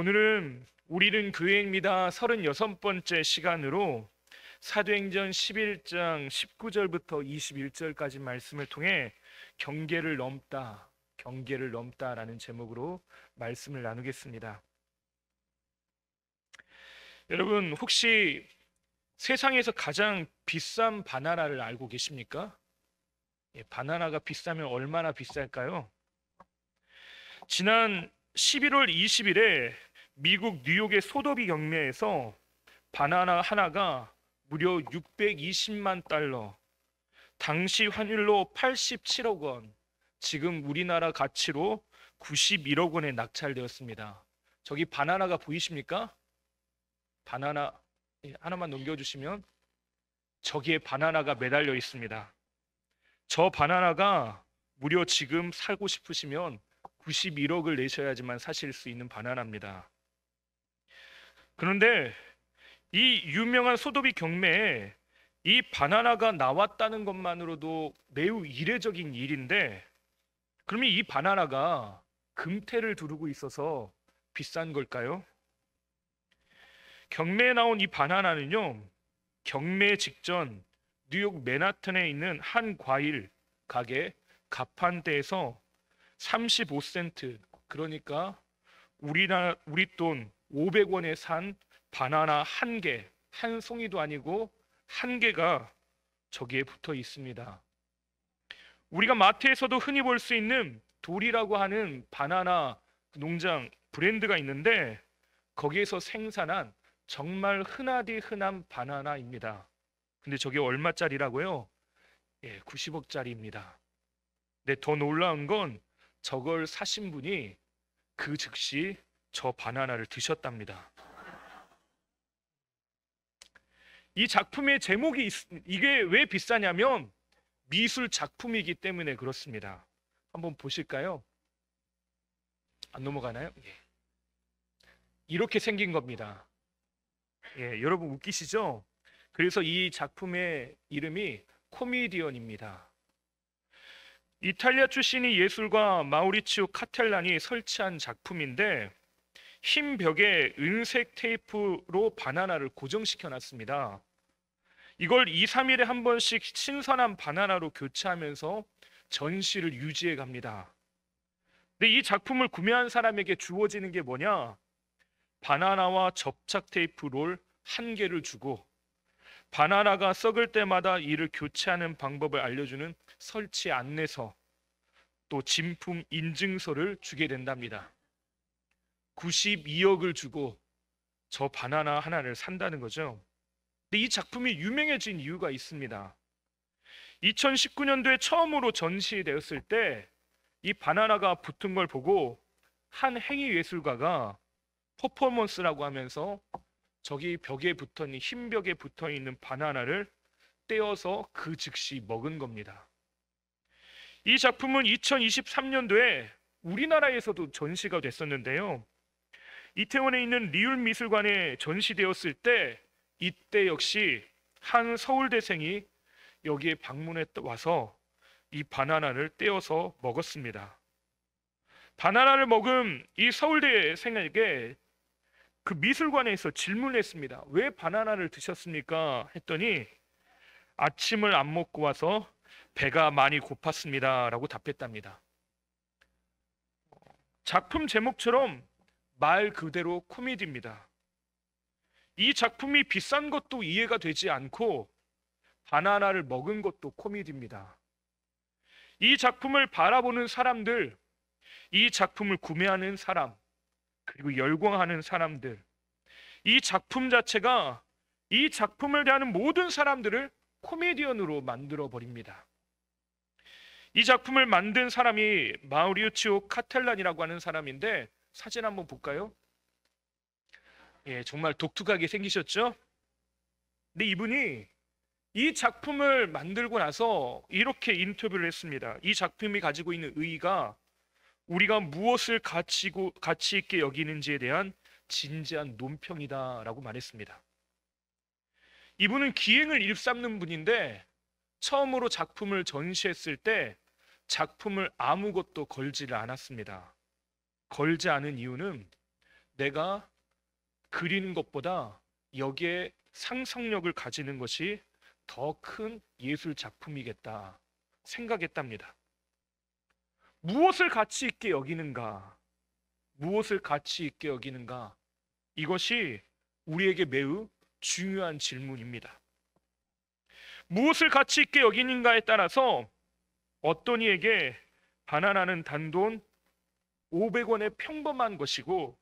오늘은 우리는 교회입니다. 36번째 시간으로 사도행전 11장 19절부터 21절까지 말씀을 통해 경계를 넘다라는 제목으로 말씀을 나누겠습니다. 여러분, 혹시 세상에서 가장 비싼 바나나를 알고 계십니까? 바나나가 비싸면 얼마나 비쌀까요? 지난 11월 20일에 미국 뉴욕의 소도비 경매에서 바나나 하나가 무려 620만 달러, 당시 환율로 87억 원, 지금 우리나라 가치로 91억 원에 낙찰되었습니다. 저기 바나나가 보이십니까? 바나나 하나만 넘겨주시면 저기에 바나나가 매달려 있습니다. 저 바나나가 무려 지금 사고 싶으시면 91억을 내셔야지만 사실 수 있는 바나나입니다. 그런데 이 유명한 소도비 경매에 이 바나나가 나왔다는 것만으로도 매우 이례적인 일인데, 그러면 이 바나나가 금태를 두르고 있어서 비싼 걸까요? 경매에 나온 이 바나나는요, 경매 직전 뉴욕 맨하탄에 있는 한 과일 가게 가판대에서 35센트, 그러니까 우리 돈 500원에 산 바나나 한 개, 한 송이도 아니고 한 개가 저기에 붙어 있습니다. 우리가 마트에서도 흔히 볼 수 있는 돌이라고 하는 바나나 농장 브랜드가 있는데, 거기에서 생산한 정말 흔하디 흔한 바나나입니다. 근데 저게 얼마짜리라고요? 90억짜리입니다. 근데 더 놀라운 건 저걸 사신 분이 그 즉시 저 바나나를 드셨답니다. 이 작품의 제목이 이게 왜 비싸냐면 미술 작품이기 때문에 그렇습니다. 한번 보실까요? 안 넘어가나요? 이렇게 생긴 겁니다. 여러분 웃기시죠? 그래서 이 작품의 이름이 코미디언입니다. 이탈리아 출신의 예술가 마우리치오 카텔란이 설치한 작품인데, 흰 벽에 은색 테이프로 바나나를 고정시켜 놨습니다. 이걸 2, 3일에 한 번씩 신선한 바나나로 교체하면서 전시를 유지해 갑니다. 근데 이 작품을 구매한 사람에게 주어지는 게 뭐냐? 바나나와 접착 테이프 롤 한 개를 주고, 바나나가 썩을 때마다 이를 교체하는 방법을 알려주는 설치 안내서, 또 진품 인증서를 주게 된답니다. 92억을 주고 저 바나나 하나를 산다는 거죠. 근데 이 작품이 유명해진 이유가 있습니다. 2019년도에 처음으로 전시되었을 때 이 바나나가 붙은 걸 보고 한 행위 예술가가 퍼포먼스라고 하면서 저기 벽에 붙어있는 흰 벽에 붙어있는 바나나를 떼어서 그 즉시 먹은 겁니다. 이 작품은 2023년도에 우리나라에서도 전시가 됐었는데요, 이태원에 있는 리율미술관에 전시되었을 때 이때 역시 한 서울대생이 여기에 방문해 와서 이 바나나를 떼어서 먹었습니다. 바나나를 먹은 이 서울대생에게 그 미술관에서 질문을 했습니다. 왜 바나나를 드셨습니까? 했더니 아침을 안 먹고 와서 배가 많이 고팠습니다 라고 답했답니다. 작품 제목처럼 말 그대로 코미디입니다. 이 작품이 비싼 것도 이해가 되지 않고 바나나를 먹은 것도 코미디입니다. 이 작품을 바라보는 사람들, 이 작품을 구매하는 사람, 그리고 열광하는 사람들, 이 작품 자체가 이 작품을 대하는 모든 사람들을 코미디언으로 만들어 버립니다. 이 작품을 만든 사람이 마우리치오 카텔란이라고 하는 사람인데, 사진 한번 볼까요? 정말 독특하게 생기셨죠? 근데 이분이 이 작품을 만들고 나서 이렇게 인터뷰를 했습니다. 이 작품이 가지고 있는 의의가 우리가 무엇을 가치 있게 여기는지에 대한 진지한 논평이다라고 말했습니다. 이분은 기행을 일삼는 분인데, 처음으로 작품을 전시했을 때 작품을 아무것도 걸지를 않았습니다. 걸지 않은 이유는 내가 그리는 것보다 여기에 상상력을 가지는 것이 더 큰 예술 작품이겠다 생각했답니다. 무엇을 가치 있게 여기는가? 무엇을 가치 있게 여기는가? 이것이 우리에게 매우 중요한 질문입니다. 무엇을 가치 있게 여기는가에 따라서 어떤 이에게 바나나는 단돈 500원의 평범한 것이고,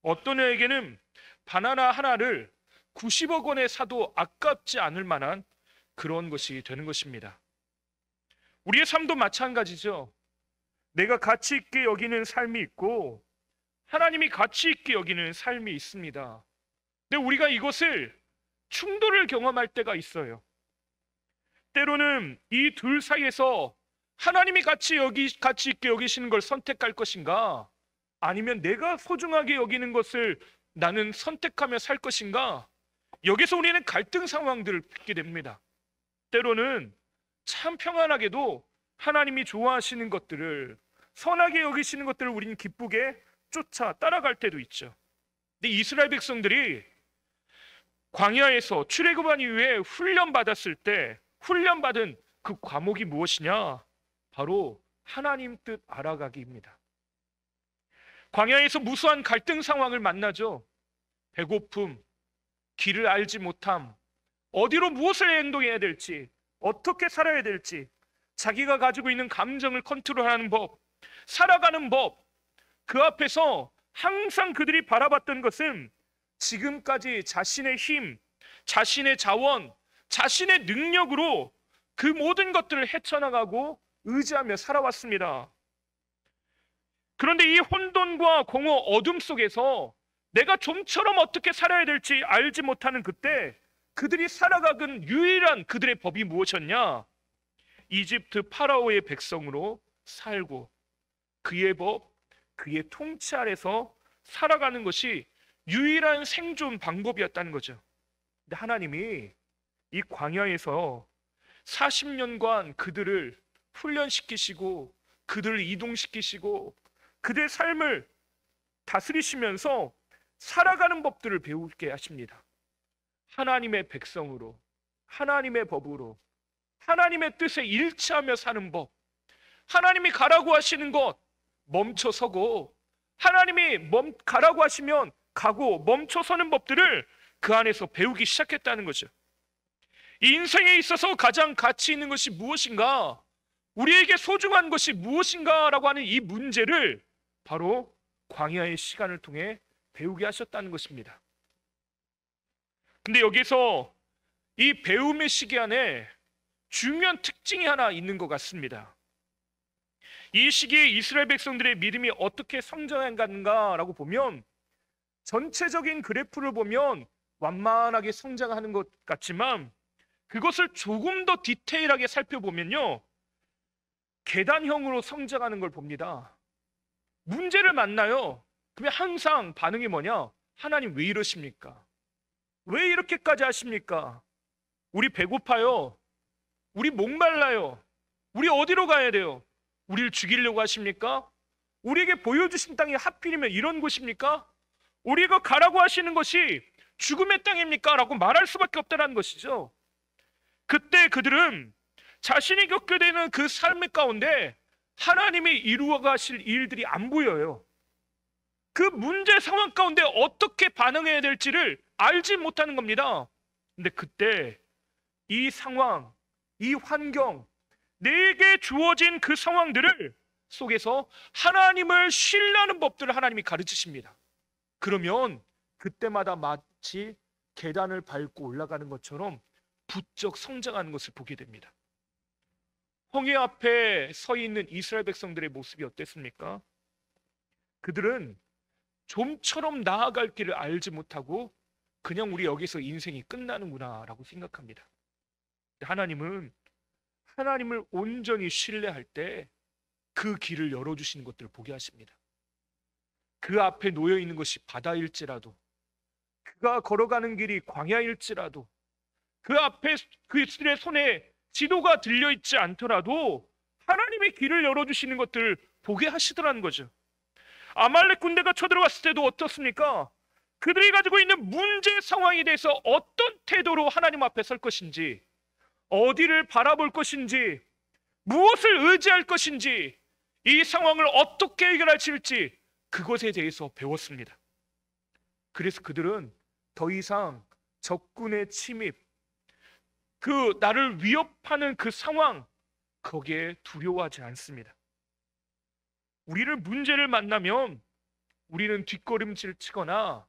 어떤 이에게는 바나나 하나를 90억 원에 사도 아깝지 않을 만한 그런 것이 되는 것입니다. 우리의 삶도 마찬가지죠. 내가 가치 있게 여기는 삶이 있고 하나님이 가치 있게 여기는 삶이 있습니다. 근데 우리가 이것을 충돌을 경험할 때가 있어요. 때로는 이 둘 사이에서 하나님이 가치 있게 여기시는 걸 선택할 것인가, 아니면 내가 소중하게 여기는 것을 나는 선택하며 살 것인가, 여기서 우리는 갈등 상황들을 빚게 됩니다. 때로는 참 평안하게도 하나님이 좋아하시는 것들을, 선하게 여기시는 것들을 우리는 기쁘게 쫓아 따라갈 때도 있죠. 근데 이스라엘 백성들이 광야에서 출애굽한 이후에 훈련받았을 때 훈련받은 그 과목이 무엇이냐? 바로 하나님 뜻 알아가기입니다. 광야에서 무수한 갈등 상황을 만나죠. 배고픔, 길을 알지 못함, 어디로 무엇을 행동해야 될지, 어떻게 살아야 될지, 자기가 가지고 있는 감정을 컨트롤하는 법, 살아가는 법, 그 앞에서 항상 그들이 바라봤던 것은 지금까지 자신의 힘, 자신의 자원, 자신의 능력으로 그 모든 것들을 헤쳐나가고 의지하며 살아왔습니다. 그런데 이 혼돈과 공허 어둠 속에서 내가 좀처럼 어떻게 살아야 될지 알지 못하는 그때 그들이 살아가는 유일한 그들의 법이 무엇이었냐? 이집트 파라오의 백성으로 살고 그의 법, 그의 통치 아래서 살아가는 것이 유일한 생존 방법이었다는 거죠. 근데 하나님이 이 광야에서 40년간 그들을 훈련시키시고 그들을 이동시키시고 그들의 삶을 다스리시면서 살아가는 법들을 배우게 하십니다. 하나님의 백성으로, 하나님의 법으로, 하나님의 뜻에 일치하며 사는 법, 하나님이 가라고 하시는 것 멈춰서고, 하나님이 가라고 하시면 가고 멈춰서는 법들을 그 안에서 배우기 시작했다는 거죠. 이 인생에 있어서 가장 가치 있는 것이 무엇인가, 우리에게 소중한 것이 무엇인가라고 하는 이 문제를 바로 광야의 시간을 통해 배우게 하셨다는 것입니다. 근데 여기서 이 배움의 시기 안에 중요한 특징이 하나 있는 것 같습니다. 이 시기에 이스라엘 백성들의 믿음이 어떻게 성장했는가라고 보면, 전체적인 그래프를 보면 완만하게 성장하는 것 같지만 그것을 조금 더 디테일하게 살펴보면요, 계단형으로 성장하는 걸 봅니다. 문제를 만나요. 그러면 항상 반응이 뭐냐? 하나님 왜 이러십니까? 왜 이렇게까지 하십니까? 우리 배고파요. 우리 목말라요. 우리 어디로 가야 돼요? 우리를 죽이려고 하십니까? 우리에게 보여주신 땅이 하필이면 이런 곳입니까? 우리가 가라고 하시는 것이 죽음의 땅입니까? 라고 말할 수밖에 없다는 것이죠. 그때 그들은 자신이 겪게 되는 그 삶의 가운데 하나님이 이루어 가실 일들이 안 보여요. 그 문제 상황 가운데 어떻게 반응해야 될지를 알지 못하는 겁니다. 근데 그때 이 상황, 이 환경, 내게 주어진 그 상황들을 속에서 하나님을 신뢰하는 법들을 하나님이 가르치십니다. 그러면 그때마다 마치 계단을 밟고 올라가는 것처럼 부쩍 성장하는 것을 보게 됩니다. 홍해 앞에 서 있는 이스라엘 백성들의 모습이 어땠습니까? 그들은 좀처럼 나아갈 길을 알지 못하고 그냥 우리 여기서 인생이 끝나는구나 라고 생각합니다. 하나님은 하나님을 온전히 신뢰할 때 그 길을 열어주시는 것들을 보게 하십니다. 그 앞에 놓여 있는 것이 바다일지라도, 그가 걸어가는 길이 광야일지라도, 그 앞에 그들의 손에 지도가 들려있지 않더라도 하나님의 길을 열어주시는 것들을 보게 하시더라는 거죠. 아말렉 군대가 쳐들어갔을 때도 어떻습니까? 그들이 가지고 있는 문제 상황에 대해서 어떤 태도로 하나님 앞에 설 것인지, 어디를 바라볼 것인지, 무엇을 의지할 것인지, 이 상황을 어떻게 해결할지 그것에 대해서 배웠습니다. 그래서 그들은 더 이상 적군의 침입, 그 나를 위협하는 그 상황, 거기에 두려워하지 않습니다. 우리를 문제를 만나면 우리는 뒷걸음질 치거나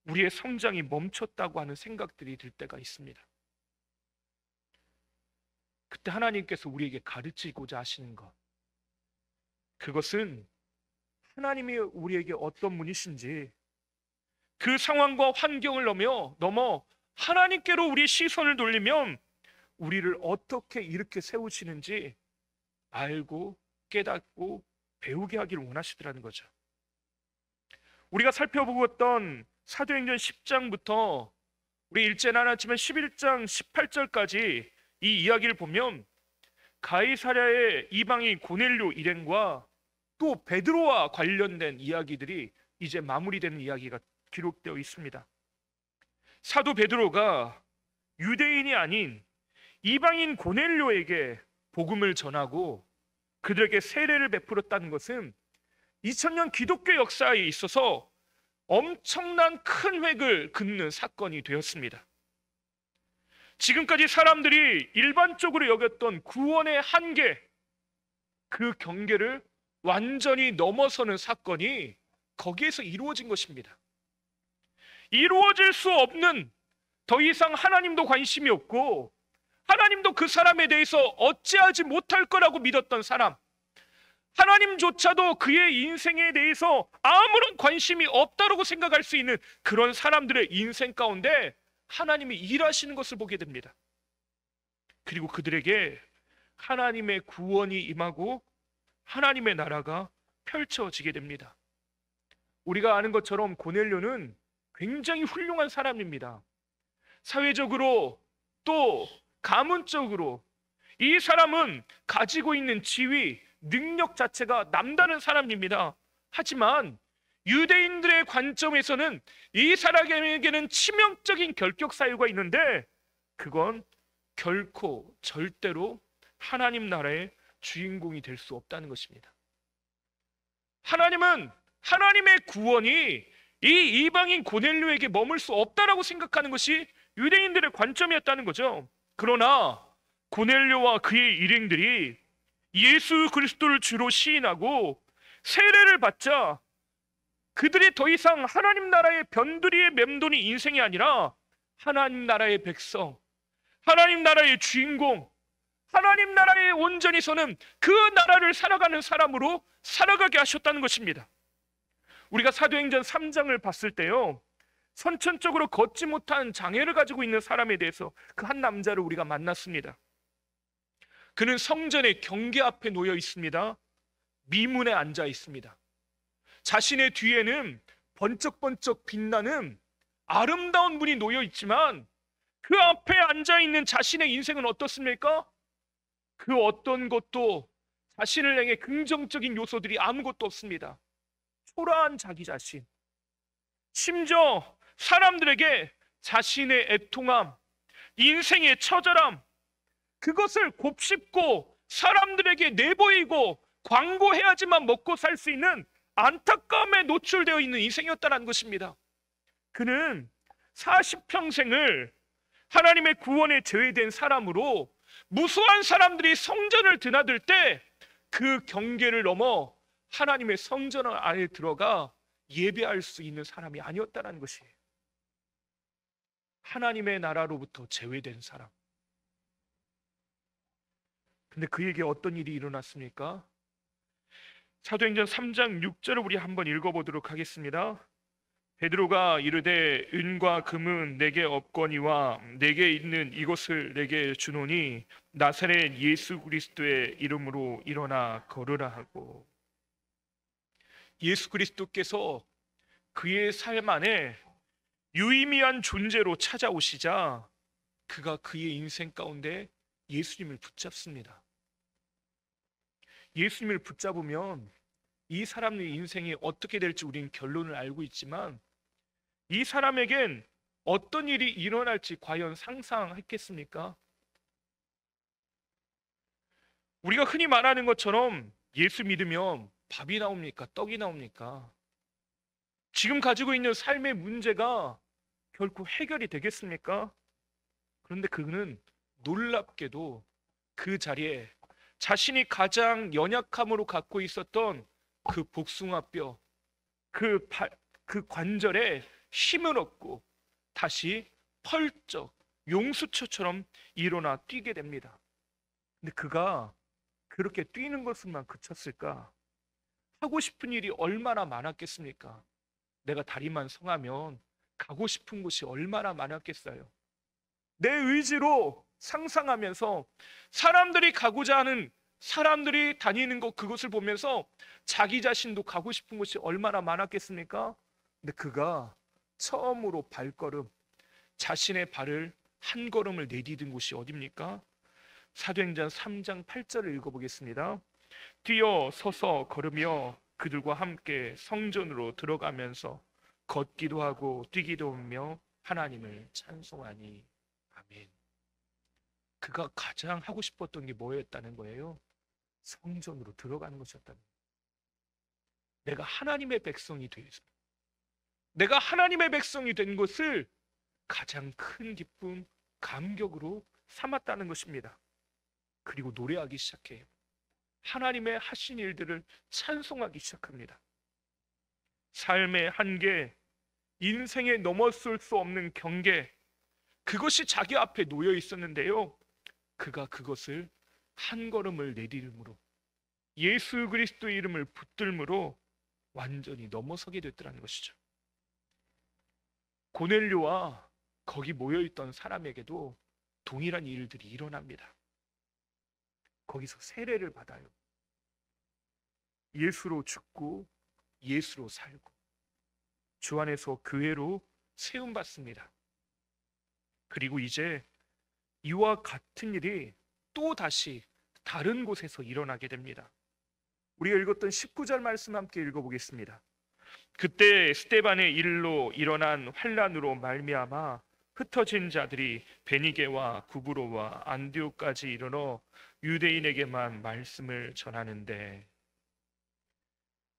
우리의 성장이 멈췄다고 하는 생각들이 들 때가 있습니다. 그때 하나님께서 우리에게 가르치고자 하시는 것, 그것은 하나님이 우리에게 어떤 분이신지, 그 상황과 환경을 넘어 하나님께로 우리 시선을 돌리면 우리를 어떻게 이렇게 세우시는지 알고 깨닫고 배우게 하기를 원하시더라는 거죠. 우리가 살펴보았던 사도행전 10장부터 우리 읽지는 않았지만 11장 18절까지 이 이야기를 보면 가이사랴의 이방인 고넬료 일행과 또 베드로와 관련된 이야기들이 이제 마무리되는 이야기가 기록되어 있습니다. 사도 베드로가 유대인이 아닌 이방인 고넬료에게 복음을 전하고 그들에게 세례를 베풀었다는 것은 2000년 기독교 역사에 있어서 엄청난 큰 획을 긋는 사건이 되었습니다. 지금까지 사람들이 일반적으로 여겼던 구원의 한계, 그 경계를 완전히 넘어서는 사건이 거기에서 이루어진 것입니다. 이루어질 수 없는, 더 이상 하나님도 관심이 없고 하나님도 그 사람에 대해서 어찌하지 못할 거라고 믿었던 사람, 하나님조차도 그의 인생에 대해서 아무런 관심이 없다고 생각할 수 있는 그런 사람들의 인생 가운데 하나님이 일하시는 것을 보게 됩니다. 그리고 그들에게 하나님의 구원이 임하고 하나님의 나라가 펼쳐지게 됩니다. 우리가 아는 것처럼 고넬료는 굉장히 훌륭한 사람입니다. 사회적으로 또 가문적으로 이 사람은 가지고 있는 지위, 능력 자체가 남다른 사람입니다. 하지만 유대인들의 관점에서는 이 사람에게는 치명적인 결격 사유가 있는데 그건 결코 절대로 하나님 나라의 주인공이 될 수 없다는 것입니다. 하나님은 하나님의 구원이 이 이방인 고넬료에게 머물 수 없다라고 생각하는 것이 유대인들의 관점이었다는 거죠. 그러나 고넬료와 그의 일행들이 예수 그리스도를 주로 시인하고 세례를 받자 그들이 더 이상 하나님 나라의 변두리에 맴도는 인생이 아니라 하나님 나라의 백성, 하나님 나라의 주인공, 하나님 나라에 온전히 서는 그 나라를 살아가는 사람으로 살아가게 하셨다는 것입니다. 우리가 사도행전 3장을 봤을 때요, 선천적으로 걷지 못한 장애를 가지고 있는 사람에 대해서 그 한 남자를 우리가 만났습니다. 그는 성전의 경계 앞에 놓여 있습니다. 미문에 앉아 있습니다. 자신의 뒤에는 번쩍번쩍 빛나는 아름다운 문이 놓여 있지만 그 앞에 앉아 있는 자신의 인생은 어떻습니까? 그 어떤 것도 자신을 향해 긍정적인 요소들이 아무것도 없습니다. 초라한 자기 자신, 심지어 사람들에게 자신의 애통함, 인생의 처절함, 그것을 곱씹고 사람들에게 내보이고 광고해야지만 먹고 살 수 있는 안타까움에 노출되어 있는 인생이었다는 것입니다. 그는 40평생을 하나님의 구원에 제외된 사람으로 무수한 사람들이 성전을 드나들 때 그 경계를 넘어 하나님의 성전 안에 들어가 예배할 수 있는 사람이 아니었다는 것이에요. 하나님의 나라로부터 제외된 사람. 근데 그에게 어떤 일이 일어났습니까? 사도행전 3장 6절을 우리 한번 읽어보도록 하겠습니다. 베드로가 이르되 은과 금은 내게 없거니와 내게 있는 이것을 내게 주노니 나사렛 예수 그리스도의 이름으로 일어나 걸으라 하고, 예수 그리스도께서 그의 삶 안에 유의미한 존재로 찾아오시자 그가 그의 인생 가운데 예수님을 붙잡습니다. 예수님을 붙잡으면 이 사람의 인생이 어떻게 될지 우리는 결론을 알고 있지만 이 사람에겐 어떤 일이 일어날지 과연 상상했겠습니까? 우리가 흔히 말하는 것처럼 예수 믿으면 밥이 나옵니까? 떡이 나옵니까? 지금 가지고 있는 삶의 문제가 결코 해결이 되겠습니까? 그런데 그는 놀랍게도 그 자리에 자신이 가장 연약함으로 갖고 있었던 그 복숭아뼈, 그 관절에 힘을 얻고 다시 펄쩍 용수초처럼 일어나 뛰게 됩니다. 근데 그가 그렇게 뛰는 것만 그쳤을까? 하고 싶은 일이 얼마나 많았겠습니까? 내가 다리만 성하면 가고 싶은 곳이 얼마나 많았겠어요. 내 의지로 상상하면서 사람들이 가고자 하는, 사람들이 다니는 것, 그것을 보면서 자기 자신도 가고 싶은 곳이 얼마나 많았겠습니까? 근데 그가 처음으로 자신의 발을 한 걸음을 내디딘 곳이 어디입니까? 사도행전 3장 8절을 읽어보겠습니다. 뛰어 서서 걸으며 그들과 함께 성전으로 들어가면서 걷기도 하고 뛰기도 하며 하나님을 찬송하니. 아멘. 그가 가장 하고 싶었던 게 뭐였다는 거예요? 성전으로 들어가는 것이었다는 거예요. 내가 하나님의 백성이 되어서, 내가 하나님의 백성이 된 것을 가장 큰 기쁨, 감격으로 삼았다는 것입니다. 그리고 노래하기 시작해요. 하나님의 하신 일들을 찬송하기 시작합니다. 삶의 한계, 인생에 넘어설 수 없는 경계, 그것이 자기 앞에 놓여 있었는데요, 그가 그것을 한 걸음을 내디딤으로, 예수 그리스도 이름을 붙들므로 완전히 넘어서게 됐더라는 것이죠. 고넬료와 거기 모여있던 사람에게도 동일한 일들이 일어납니다. 거기서 세례를 받아요. 예수로 죽고 예수로 살고 주 안에서 교회로 세움받습니다. 그리고 이제 이와 같은 일이 또 다시 다른 곳에서 일어나게 됩니다. 우리가 읽었던 19절 말씀 함께 읽어보겠습니다. 그때 스데반의 일로 일어난 환난으로 말미암아 흩어진 자들이 베니게와 구브로와 안디옥까지 이르러 유대인에게만 말씀을 전하는데,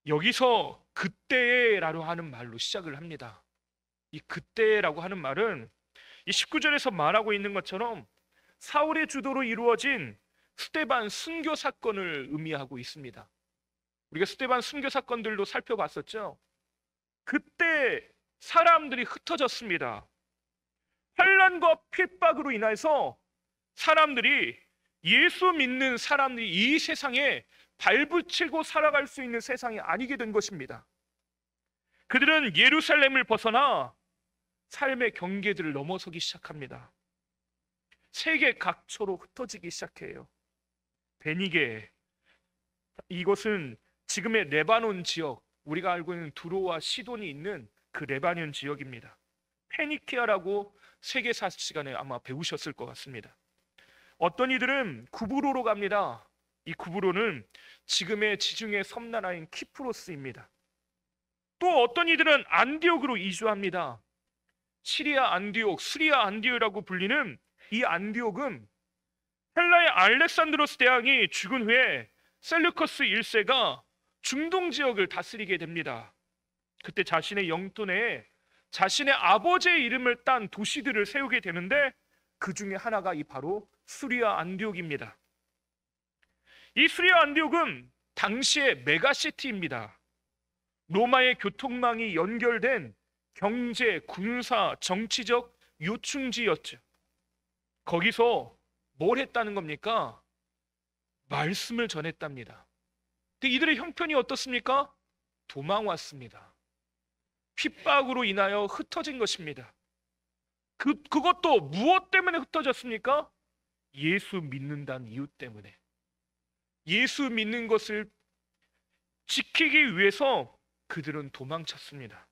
여기서 그때라고 하는 말로 시작을 합니다. 이 그때라고 하는 말은 이 19절에서 말하고 있는 것처럼 사울의 주도로 이루어진 스데반 순교 사건을 의미하고 있습니다. 우리가 스데반 순교 사건들도 살펴봤었죠. 그때 사람들이 흩어졌습니다. 환난과 핍박으로 인해서 사람들이, 예수 믿는 사람들이 이 세상에 발붙이고 살아갈 수 있는 세상이 아니게 된 것입니다. 그들은 예루살렘을 벗어나 삶의 경계들을 넘어서기 시작합니다. 세계 각처로 흩어지기 시작해요. 베니게, 이것은 지금의 레바논 지역, 우리가 알고 있는 두로와 시돈이 있는 그 레바논 지역입니다. 페니키아라고 세계사 시간에 아마 배우셨을 것 같습니다. 어떤 이들은 구브로로 갑니다. 이 구브로는 지금의 지중해 섬나라인 키프로스입니다. 또 어떤 이들은 안디옥으로 이주합니다. 시리아 안디옥, 수리아 안디옥이라고 불리는 이 안디옥은 헬라의 알렉산드로스 대왕이 죽은 후에 셀루커스 1세가 중동 지역을 다스리게 됩니다. 그때 자신의 영토 내에 자신의 아버지의 이름을 딴 도시들을 세우게 되는데 그 중에 하나가 바로 수리아 안디옥입니다. 이 수리아 안디옥은 당시의 메가시티입니다. 로마의 교통망이 연결된 경제, 군사, 정치적 요충지였죠. 거기서 뭘 했다는 겁니까? 말씀을 전했답니다. 근데 이들의 형편이 어떻습니까? 도망왔습니다. 핍박으로 인하여 흩어진 것입니다. 그것도 무엇 때문에 흩어졌습니까? 예수 믿는다는 이유 때문에. 예수 믿는 것을 지키기 위해서 그들은 도망쳤습니다.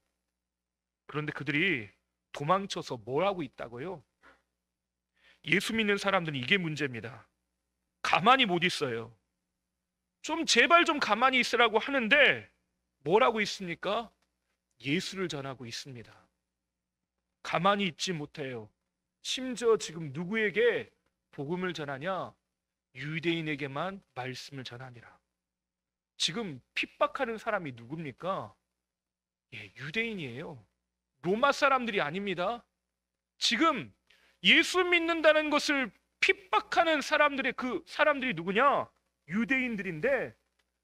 그런데 그들이 도망쳐서 뭘 하고 있다고요? 예수 믿는 사람들은 이게 문제입니다. 가만히 못 있어요. 좀 제발 좀 가만히 있으라고 하는데 뭐라고 있습니까? 예수를 전하고 있습니다. 가만히 있지 못해요. 심지어 지금 누구에게 복음을 전하냐? 유대인에게만 말씀을 전하니라. 지금 핍박하는 사람이 누굽니까? 예, 유대인이에요. 로마 사람들이 아닙니다. 지금 예수 믿는다는 것을 핍박하는 사람들의 그 사람들이 누구냐? 유대인들인데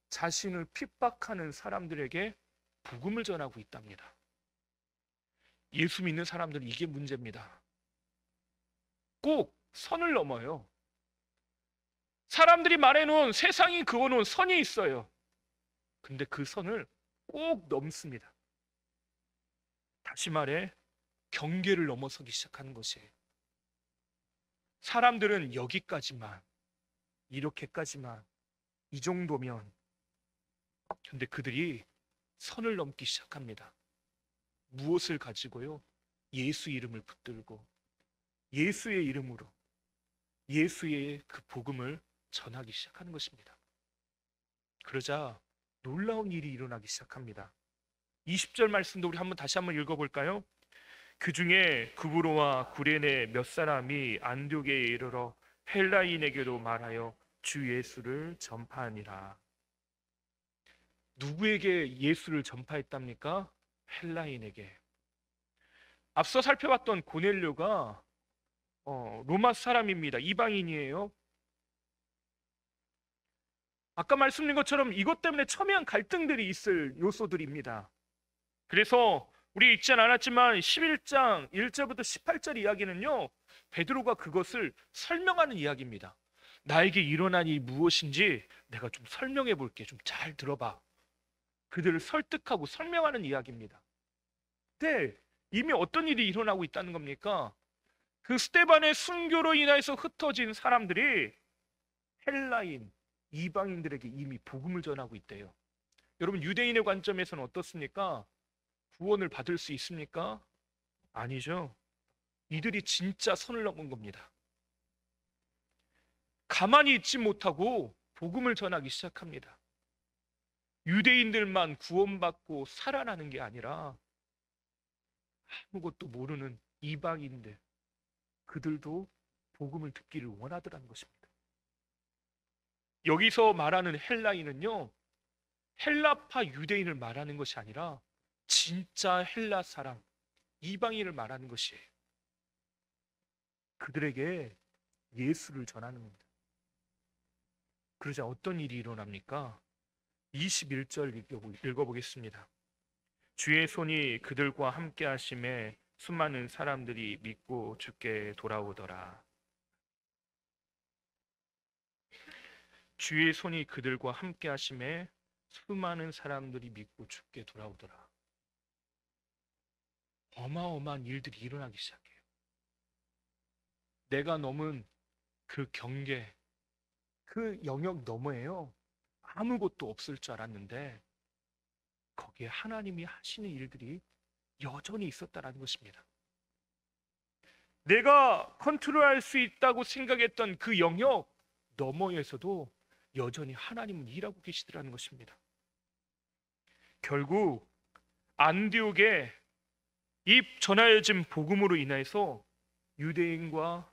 자신을 핍박하는 사람들에게 복음을 전하고 있답니다. 예수 믿는 사람들은 이게 문제입니다. 꼭 선을 넘어요. 사람들이 말해놓은 세상이 그어놓은 선이 있어요. 근데 그 선을 꼭 넘습니다. 다시 말해 경계를 넘어서기 시작하는 것이에요. 사람들은 여기까지만, 이렇게까지만, 이 정도면. 근데 그들이 선을 넘기 시작합니다. 무엇을 가지고요? 예수 이름을 붙들고 예수의 이름으로 예수의 그 복음을 전하기 시작하는 것입니다. 그러자 놀라운 일이 일어나기 시작합니다. 20절 말씀도 우리 다시 한번 읽어볼까요? 그 중에 구브로와 구레네 몇 사람이 안디옥에 이르러 헬라인에게도 말하여 주 예수를 전파하니라. 누구에게 예수를 전파했답니까? 헬라인에게. 앞서 살펴봤던 고넬료가 로마 사람입니다. 이방인이에요. 아까 말씀드린 것처럼 이것 때문에 첨예한 갈등들이 있을 요소들입니다. 그래서 우리 읽진 않았지만 11장 1절부터 18절 이야기는요, 베드로가 그것을 설명하는 이야기입니다. 나에게 일어난 일이 무엇인지 내가 좀 설명해 볼게. 좀 잘 들어봐. 그들을 설득하고 설명하는 이야기입니다. 근데 이미 어떤 일이 일어나고 있다는 겁니까? 그 스데반의 순교로 인해서 흩어진 사람들이 헬라인, 이방인들에게 이미 복음을 전하고 있대요. 여러분, 유대인의 관점에서는 어떻습니까? 구원을 받을 수 있습니까? 아니죠. 이들이 진짜 선을 넘은 겁니다. 가만히 있지 못하고 복음을 전하기 시작합니다. 유대인들만 구원받고 살아나는 게 아니라 아무것도 모르는 이방인들, 그들도 복음을 듣기를 원하더라는 것입니다. 여기서 말하는 헬라인은요, 헬라파 유대인을 말하는 것이 아니라 진짜 헬라 사람, 이방인을 말하는 것이에요. 그들에게 예수를 전하는 겁니다. 그러자 어떤 일이 일어납니까? 21절 읽어보겠습니다. 주의 손이 그들과 함께 하심에 수많은 사람들이 믿고 주께 돌아오더라. 주의 손이 그들과 함께 하심에 수많은 사람들이 믿고 주께 돌아오더라. 어마어마한 일들이 일어나기 시작해요. 내가 넘은 그 경계, 그 영역 너머에요, 아무것도 없을 줄 알았는데 거기에 하나님이 하시는 일들이 여전히 있었다는 것입니다. 내가 컨트롤할 수 있다고 생각했던 그 영역 너머에서도 여전히 하나님은 일하고 계시더라는 것입니다. 결국 안디옥에 이 전하여진 복음으로 인해서 유대인과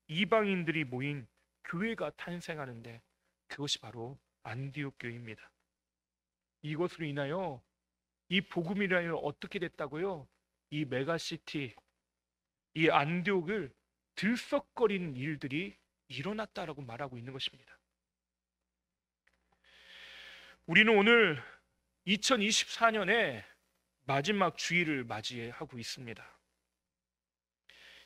이방인들이 모인 교회가 탄생하는데 그것이 바로 안디옥 교회입니다. 이것으로 인하여 이 복음이라는 어떻게 됐다고요? 이 메가시티, 이 안디옥을 들썩거리는 일들이 일어났다라고 말하고 있는 것입니다. 우리는 오늘 2024년에 마지막 주일을 맞이하고 있습니다.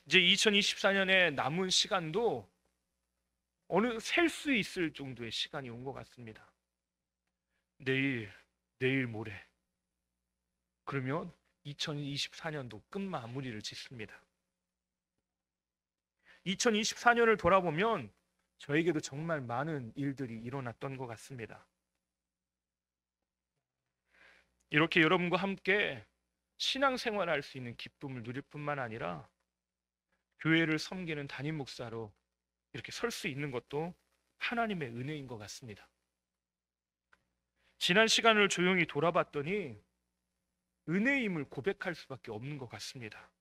이제 2024년에 남은 시간도 어느 셀 수 있을 정도의 시간이 온 것 같습니다. 내일 모레, 그러면 2024년도 끝마무리를 짓습니다. 2024년을 돌아보면 저에게도 정말 많은 일들이 일어났던 것 같습니다. 이렇게 여러분과 함께 신앙생활할 수 있는 기쁨을 누릴 뿐만 아니라 교회를 섬기는 담임 목사로 이렇게 설 수 있는 것도 하나님의 은혜인 것 같습니다. 지난 시간을 조용히 돌아봤더니 은혜임을 고백할 수밖에 없는 것 같습니다.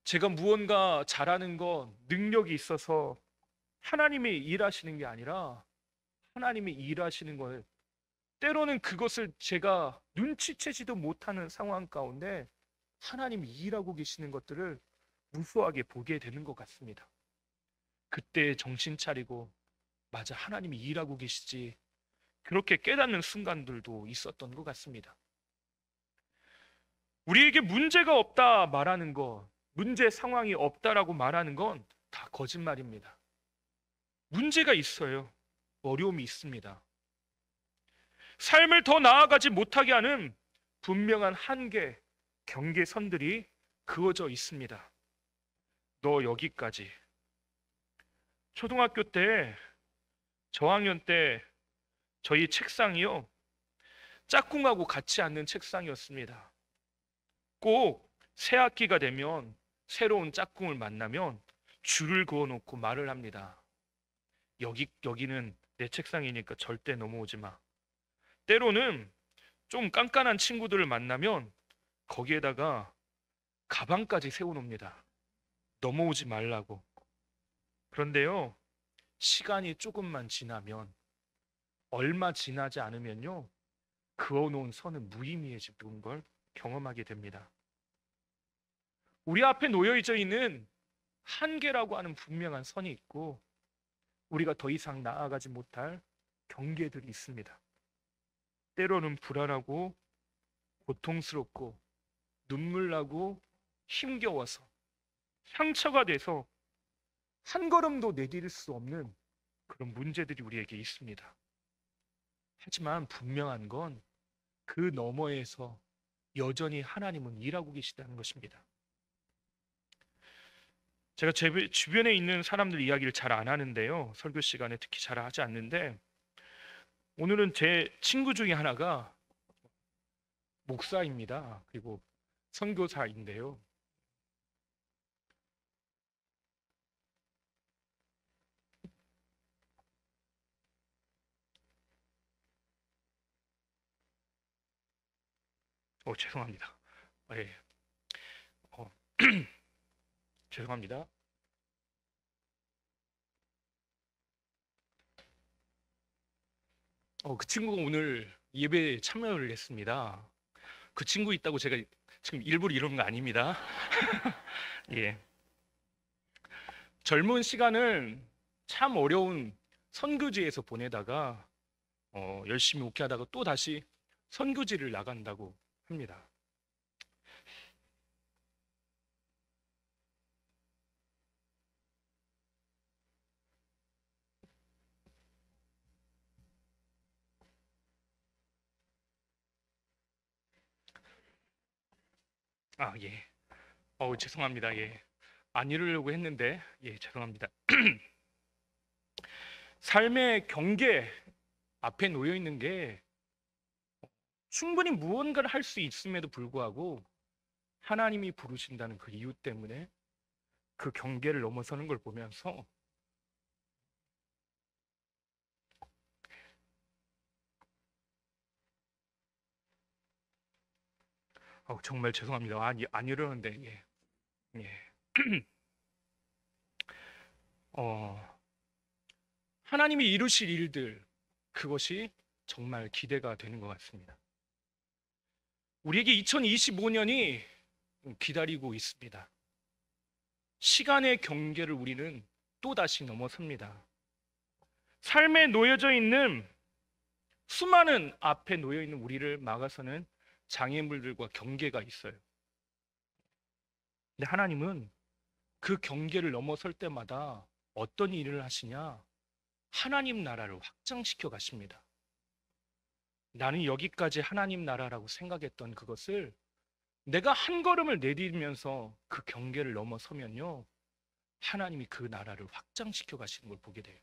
제가 무언가 잘하는 것, 능력이 있어서 하나님이 일하시는 게 아니라 하나님이 일하시는 거예요. 때로는 그것을 제가 눈치채지도 못하는 상황 가운데 하나님이 일하고 계시는 것들을 무수하게 보게 되는 것 같습니다. 그때 정신 차리고 맞아, 하나님이 일하고 계시지, 그렇게 깨닫는 순간들도 있었던 것 같습니다. 우리에게 문제가 없다 말하는 것, 문제 상황이 없다라고 말하는 건 다 거짓말입니다. 문제가 있어요. 어려움이 있습니다. 삶을 더 나아가지 못하게 하는 분명한 한계, 경계선들이 그어져 있습니다. 너 여기까지. 초등학교 때, 저학년 때 저희 책상이요, 짝꿍하고 같이 앉는 책상이었습니다. 꼭 새 학기가 되면 새로운 짝꿍을 만나면 줄을 그어놓고 말을 합니다. 여기는 내 책상이니까 절대 넘어오지 마. 때로는 좀 깐깐한 친구들을 만나면 거기에다가 가방까지 세워놓습니다. 넘어오지 말라고. 그런데요, 시간이 조금만 지나면, 얼마 지나지 않으면요, 그어놓은 선은 무의미해지는 걸 경험하게 됩니다. 우리 앞에 놓여져 있는 한계라고 하는 분명한 선이 있고 우리가 더 이상 나아가지 못할 경계들이 있습니다. 때로는 불안하고 고통스럽고 눈물 나고 힘겨워서 상처가 돼서 한 걸음도 내디딜 수 없는 그런 문제들이 우리에게 있습니다. 하지만 분명한 건 그 너머에서 여전히 하나님은 일하고 계시다는 것입니다. 제가 제 주변에 있는 사람들 이야기를 잘 안 하는데요, 설교 시간에 특히 잘 하지 않는데, 오늘은 제 친구 중에 하나가 목사입니다. 그리고 선교사인데요, 죄송합니다. 예. 어, 죄송합니다. 그 친구가 오늘 예배에 참여를 했습니다. 그 친구 있다고 제가 지금 일부러 이러는 거 아닙니다. 예. 젊은 시간을 참 어려운 선교지에서 보내다가 열심히 목회하다가 또 다시 선교지를 나간다고 합니다. 아, 예. 죄송합니다. 예. 안 이러려고 했는데, 예, 죄송합니다. 삶의 경계 앞에 놓여 있는 게 충분히 무언가를 할 수 있음에도 불구하고 하나님이 부르신다는 그 이유 때문에 그 경계를 넘어서는 걸 보면서 정말 죄송합니다. 안 이러는데, 예. 예. 하나님이 이루실 일들, 그것이 정말 기대가 되는 것 같습니다. 우리에게 2025년이 기다리고 있습니다. 시간의 경계를 우리는 또다시 넘어섭니다. 삶에 놓여져 있는 수많은 앞에 놓여 있는 우리를 막아서는 장애물들과 경계가 있어요. 근데 하나님은 그 경계를 넘어설 때마다 어떤 일을 하시냐? 하나님 나라를 확장시켜 가십니다. 나는 여기까지 하나님 나라라고 생각했던 그것을 내가 한 걸음을 내디디면서 그 경계를 넘어서면요, 하나님이 그 나라를 확장시켜 가시는 걸 보게 돼요.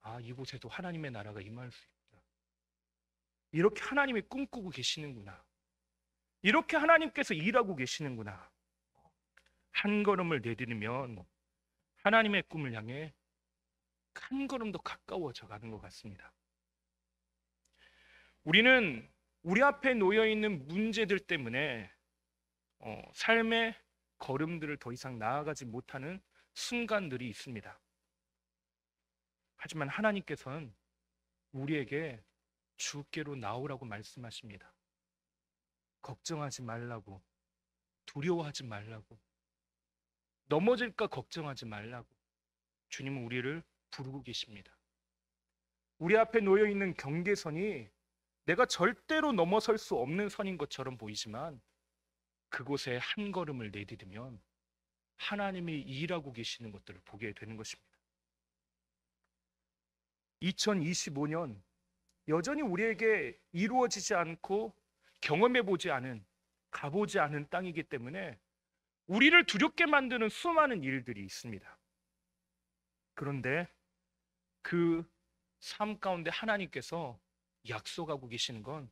아, 이곳에도 하나님의 나라가 임할 수 있구나. 이렇게 하나님이 꿈꾸고 계시는구나. 이렇게 하나님께서 일하고 계시는구나. 한 걸음을 내디디면 하나님의 꿈을 향해 한 걸음 더 가까워져 가는 것 같습니다. 우리는 우리 앞에 놓여 있는 문제들 때문에 삶의 걸음들을 더 이상 나아가지 못하는 순간들이 있습니다. 하지만 하나님께서는 우리에게 주께로 나오라고 말씀하십니다. 걱정하지 말라고, 두려워하지 말라고, 넘어질까 걱정하지 말라고 주님은 우리를 부르고 계십니다. 우리 앞에 놓여 있는 경계선이 내가 절대로 넘어설 수 없는 선인 것처럼 보이지만 그곳에 한 걸음을 내디디면 하나님이 일하고 계시는 것들을 보게 되는 것입니다. 2025년 여전히 우리에게 이루어지지 않고 경험해보지 않은, 가보지 않은 땅이기 때문에 우리를 두렵게 만드는 수많은 일들이 있습니다. 그런데 그 삶 가운데 하나님께서 약속하고 계시는 건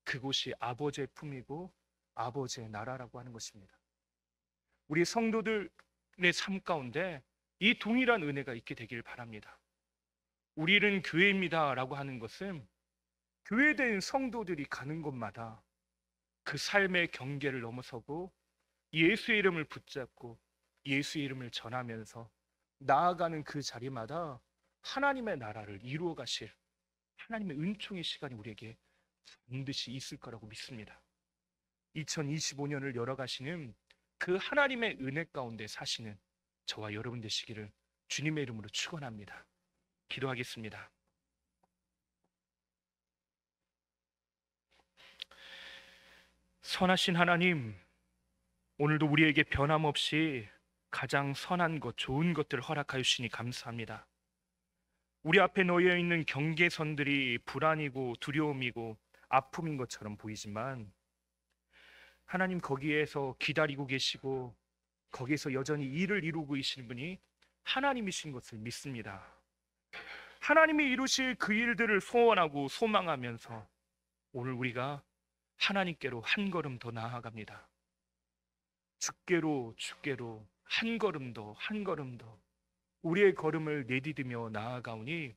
그곳이 아버지의 품이고 아버지의 나라라고 하는 것입니다. 우리 성도들의 삶 가운데 이 동일한 은혜가 있게 되길 바랍니다. 우리는 교회입니다 라고 하는 것은 교회된 성도들이 가는 곳마다 그 삶의 경계를 넘어서고 예수의 이름을 붙잡고 예수의 이름을 전하면서 나아가는 그 자리마다 하나님의 나라를 이루어 가실 하나님의 은총의 시간이 우리에게 반드시 있을 거라고 믿습니다. 2025년을 열어가시는 그 하나님의 은혜 가운데 사시는 저와 여러분 되시기를 주님의 이름으로 축원합니다. 기도하겠습니다. 선하신 하나님, 오늘도 우리에게 변함없이 가장 선한 것, 좋은 것들을 허락하여 주시니 감사합니다. 우리 앞에 놓여 있는 경계선들이 불안이고 두려움이고 아픔인 것처럼 보이지만 하나님 거기에서 기다리고 계시고 거기에서 여전히 일을 이루고 계신 분이 하나님이신 것을 믿습니다. 하나님이 이루실 그 일들을 소원하고 소망하면서 오늘 우리가 하나님께로 한 걸음 더 나아갑니다. 주께로 한 걸음 더 우리의 걸음을 내디디며 나아가오니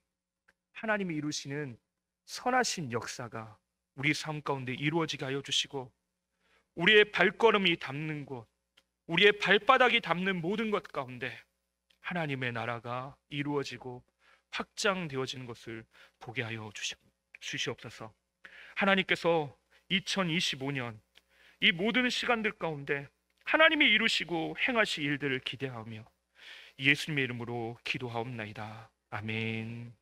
하나님이 이루시는 선하신 역사가 우리 삶 가운데 이루어지게 하여 주시고 우리의 발걸음이 닿는 곳, 우리의 발바닥이 닿는 모든 것 가운데 하나님의 나라가 이루어지고 확장되어지는 것을 보게 하여 주시옵소서. 하나님께서 2025년 이 모든 시간들 가운데 하나님이 이루시고 행하실 일들을 기대하며 예수님의 이름으로 기도하옵나이다. 아멘.